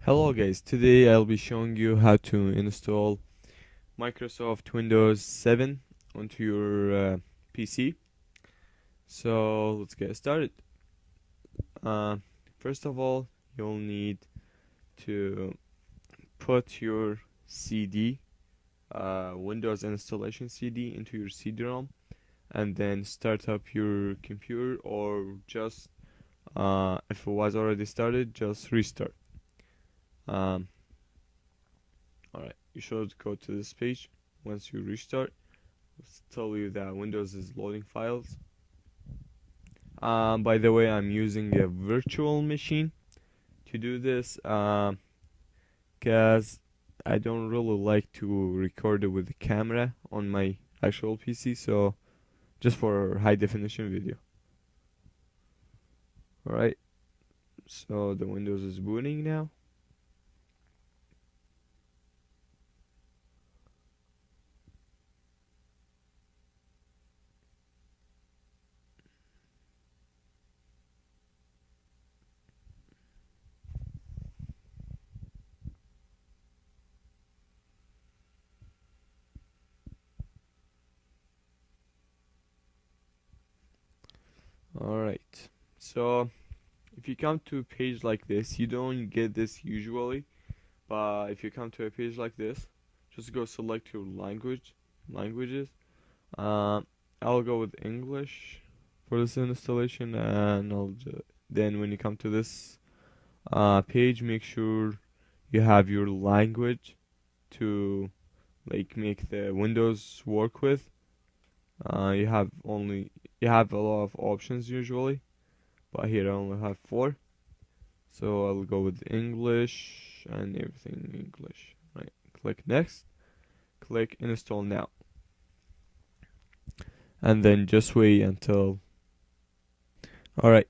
Hello guys, today I'll be showing you how to install Microsoft Windows 7 onto your PC. So let's get started. Uh, First of all, you'll need to put your CD, Windows installation CD, into your CD-ROM and then start up your computer, or just if it was already started, just restart. Um, Alright, you should go to this page. Once you restart, it's tell you that Windows is loading files. By the way, I'm using a virtual machine to do this because I don't really like to record it with the camera on my actual PC, so just for high definition video. Alright, so the Windows is booting now. Alright, so if you come to a page like this, you don't get this usually, but if you come to a page like this, just go select your languages. Uh, I'll go with English for this installation, and then when you come to this page, make sure you have your language to make the Windows work with. You have a lot of options usually, but here I only have 4. So I'll go with English and everything English. Right, click next, click install now, and then just wait until. Alright,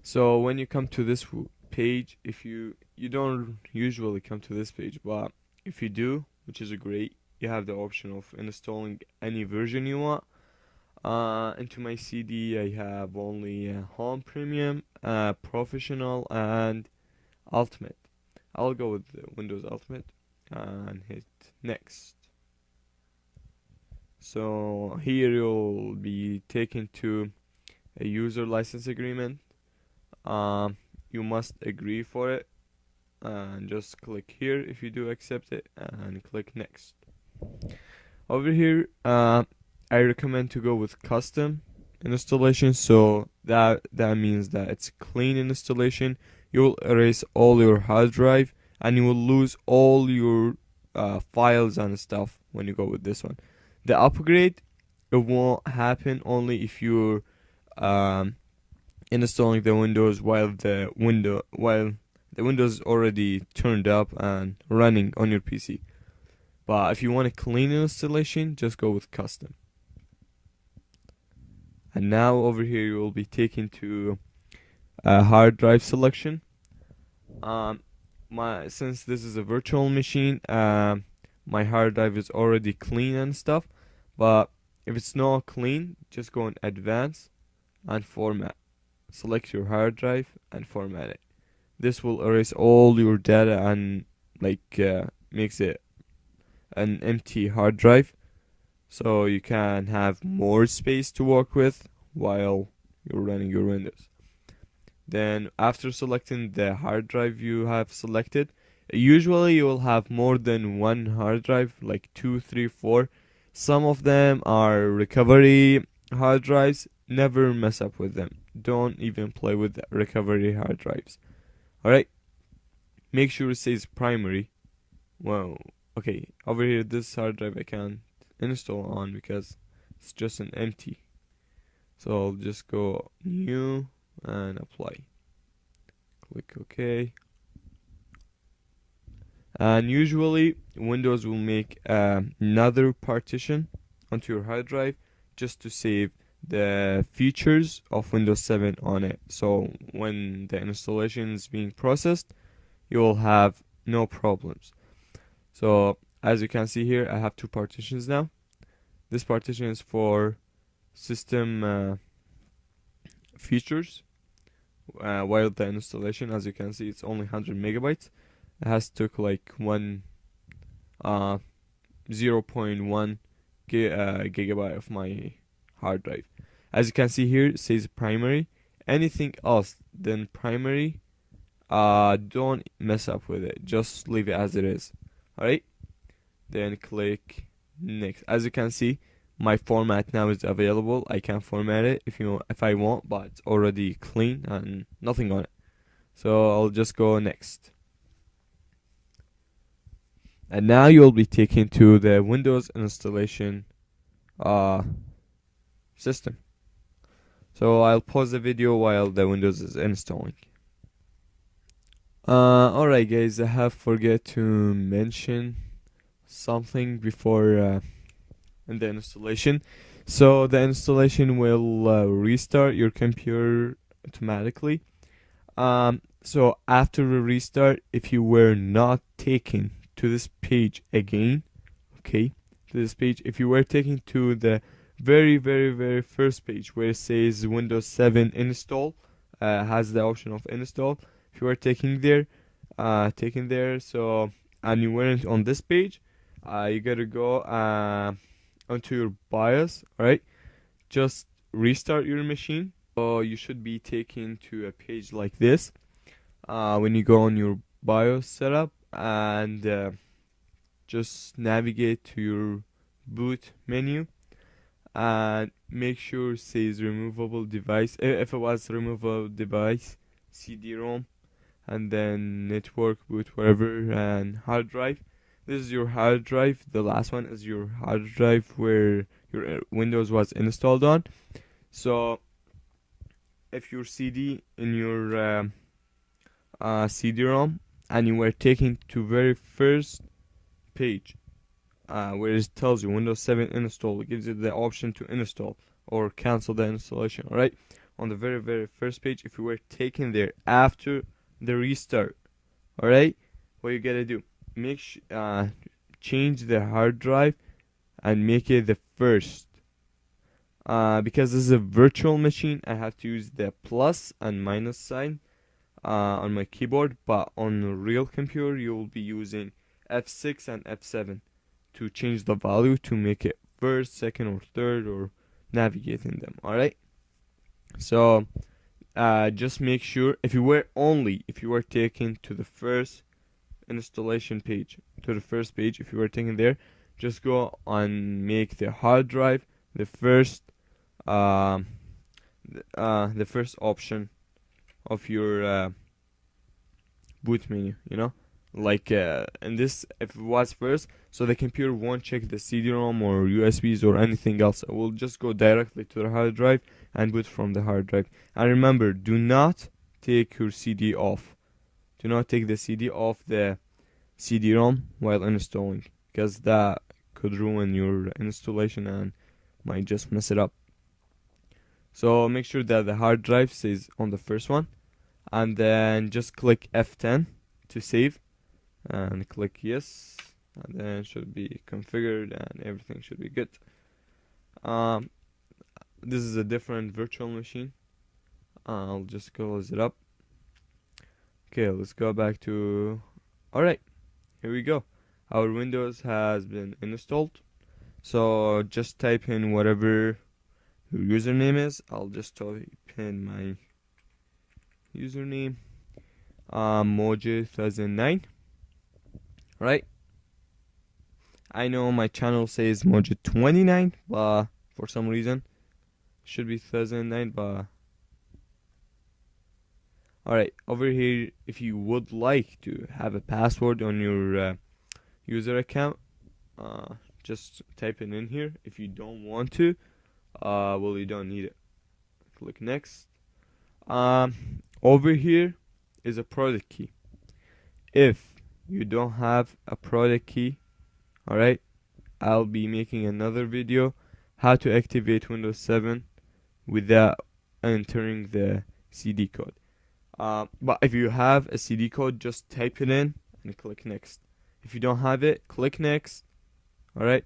so when you come to this page, if you don't usually come to this page, but if you do, which is great, you have the option of installing any version you want. Into my CD, I have only Home Premium, Professional, and Ultimate. I'll go with the Windows Ultimate and hit next. So here you'll be taken to a user license agreement. You must agree for it, and just click here if you do accept it, and click next. Over here, I recommend to go with custom installation, so that means that it's clean installation. You will erase all your hard drive, and you will lose all your files and stuff when you go with this one. The upgrade, it won't happen only if you're installing the Windows while the Windows is already turned up and running on your PC. But if you want a clean installation, just go with custom. And now over here you will be taken to a hard drive selection. Since this is a virtual machine, my hard drive is already clean and stuff. But if it's not clean, just go in advanced and format. Select your hard drive and format it. This will erase all your data and makes it an empty hard drive, so you can have more space to work with while you're running your Windows. Then after selecting the hard drive you have selected, usually you will have more than one hard drive, like 2, 3, 4. Some of them are recovery hard drives. Never mess up with them. Don't even play with recovery hard drives. Alright, make sure it says primary. Well, okay, over here this hard drive I can't install on because it's just an empty. So I'll just go new and apply. Click OK. And usually Windows will make another partition onto your hard drive just to save the features of Windows 7 on it. So when the installation is being processed, you will have no problems. So as you can see here, I have 2 partitions now. This partition is for system features, while the installation, as you can see, it's only 100 megabytes. It has took like 0.1 gigabyte of my hard drive. As you can see here, it says primary. Anything else than primary, don't mess up with it. Just leave it as it is. Alright? Then click next. As you can see, my format now is available. I can format it if I want, but it's already clean and nothing on it. So I'll just go next. And now you'll be taken to the Windows installation system. So I'll pause the video while the Windows is installing. Alright guys, I have forget to mention something before in the installation. So the installation will restart your computer automatically. So after the restart, if you were not taken to this page again, okay, to this page, if you were taken to the very first page where it says Windows 7 install, has the option of install. If you were taken there, so and you weren't on this page, you gotta go onto your BIOS. Alright, just restart your machine. So you should be taken to a page like this. When you go on your BIOS setup and just navigate to your boot menu and make sure it says removable device. If it was removable device, CD-ROM, and then network boot, whatever, and hard drive. This is your hard drive. The last one is your hard drive where your Windows was installed on. So if your CD in your CD-ROM and you were taken to very first page where it tells you Windows 7 install, it gives you the option to install or cancel the installation. Alright, on the very first page, if you were taken there after the restart, alright, what you gotta do, change the hard drive and make it the first. Because this is a virtual machine, I have to use the plus and minus sign on my keyboard, but on a real computer you will be using F6 and F7 to change the value to make it first, second, or third, or navigating them. Alright, so just make sure if you were taken to the first installation page, to the first page, if you were taken there, just go and make the hard drive the first option of your boot menu, like in this, if it was first, so the computer won't check the CD-ROM or USBs or anything else. It will just go directly to the hard drive and boot from the hard drive. And remember, do not take your CD off. Do not take the CD off the CD-ROM while installing, because that could ruin your installation and might just mess it up. So make sure that the hard drive stays on the first one, and then just click F10 to save and click yes, and then it should be configured and everything should be good. This is a different virtual machine. I'll just close it up. Okay, let's go back to, alright, here we go. Our Windows has been installed. So just type in whatever your username is. I'll just type in my username, Mojo 2009. Right? I know my channel says Mojo 29, but for some reason it should be 2009. But alright, over here, if you would like to have a password on your user account, just type it in here. If you don't want to, well, you don't need it. Click next. Over here is a product key. If you don't have a product key, alright, I'll be making another video how to activate Windows 7 without entering the CD code. But if you have a CD code, just type it in and click next. If you don't have it, click next. Alright,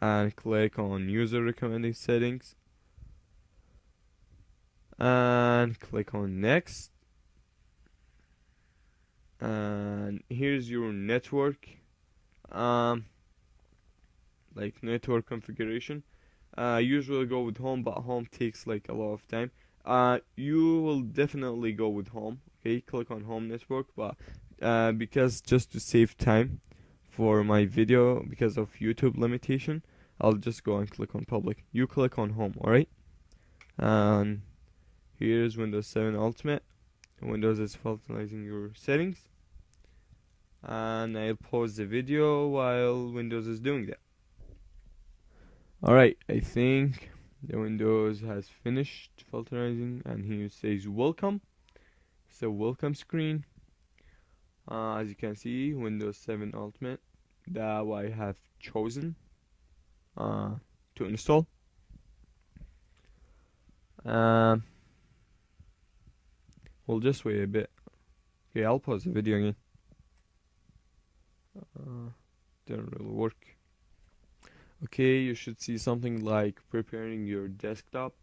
and click on user recommended settings and click on next. and here's your network, um, like network configuration. Usually go with home, but home takes like a lot of time. You will definitely go with home. Okay, click on home network, but because just to save time for my video because of YouTube limitation, I'll just go and click on public. You click on home, alright? And here's Windows 7 Ultimate. Windows is finalizing your settings. And I'll pause the video while Windows is doing that. Alright, I think the Windows has finished filterizing, and here it says welcome. It's a welcome screen. As you can see, Windows 7 Ultimate that I have chosen to install. We'll just wait a bit. Okay, I'll pause the video again. Didn't really work. Okay, you should see something like preparing your desktop.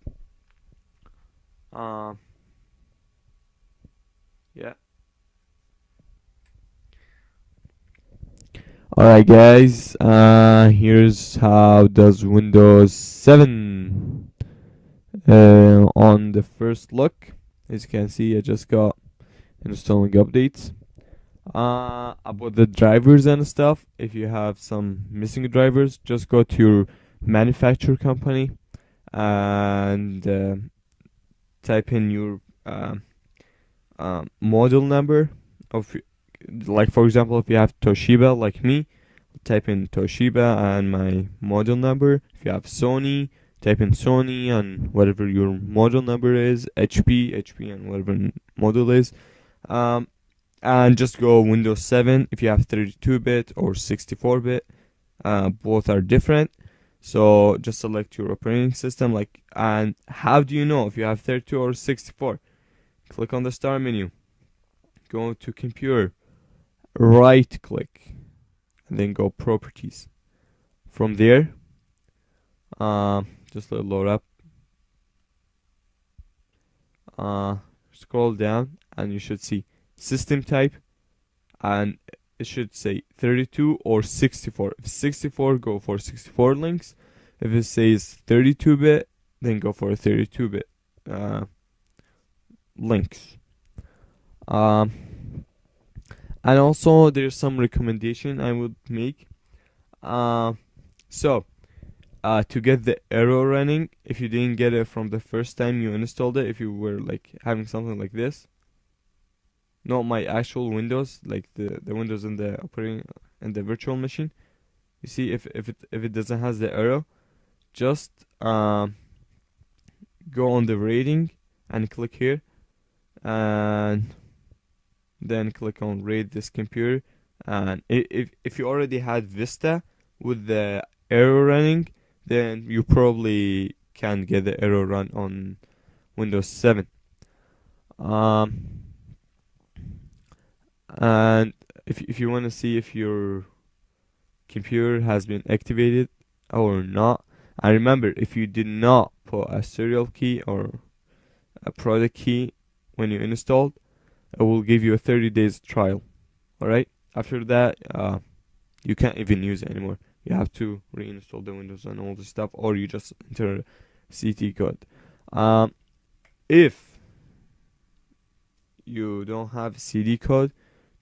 Yeah. Alright guys, here's how does Windows 7 on the first look. As you can see, I just got installing updates. About the drivers and stuff, if you have some missing drivers, just go to your manufacturer company and type in your model number of, like for example, if you have Toshiba like me, type in Toshiba and my model number. If you have Sony, type in Sony and whatever your model number is, HP and whatever model is. And just go Windows 7 if you have 32-bit or 64-bit. Both are different. So just select your operating system. And how do you know if you have 32 or 64? Click on the start menu. Go to computer. Right click. And then go properties. From there, just let it load up. Scroll down and you should see system type, and it should say 32 or 64. If 64, go for 64 links. If it says 32-bit, then go for 32-bit links. And also there's some recommendation I would make. So to get the arrow running, if you didn't get it from the first time you installed it, if you were like having something like this, not my actual Windows, like the Windows in the operating and the virtual machine. You see, if it doesn't has the arrow, just go on the rating and click here, and then click on rate this computer. And if you already had Vista with the arrow running, then you probably can get the arrow run on Windows 7. And if you want to see if your computer has been activated or not, and remember, if you did not put a serial key or a product key when you installed, it will give you a 30 days trial. Alright, after that you can't even use it anymore. You have to reinstall the Windows and all this stuff, or you just enter CT code. If you don't have CD code,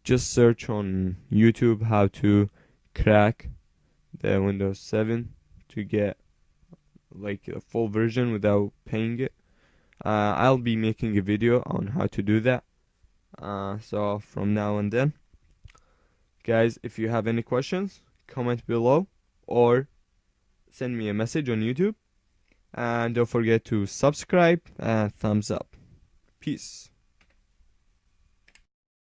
just search on YouTube how to crack the Windows 7 to get like a full version without paying it. I'll be making a video on how to do that. So from now and then, guys, if you have any questions, comment below or send me a message on YouTube. And don't forget to subscribe and thumbs up. Peace.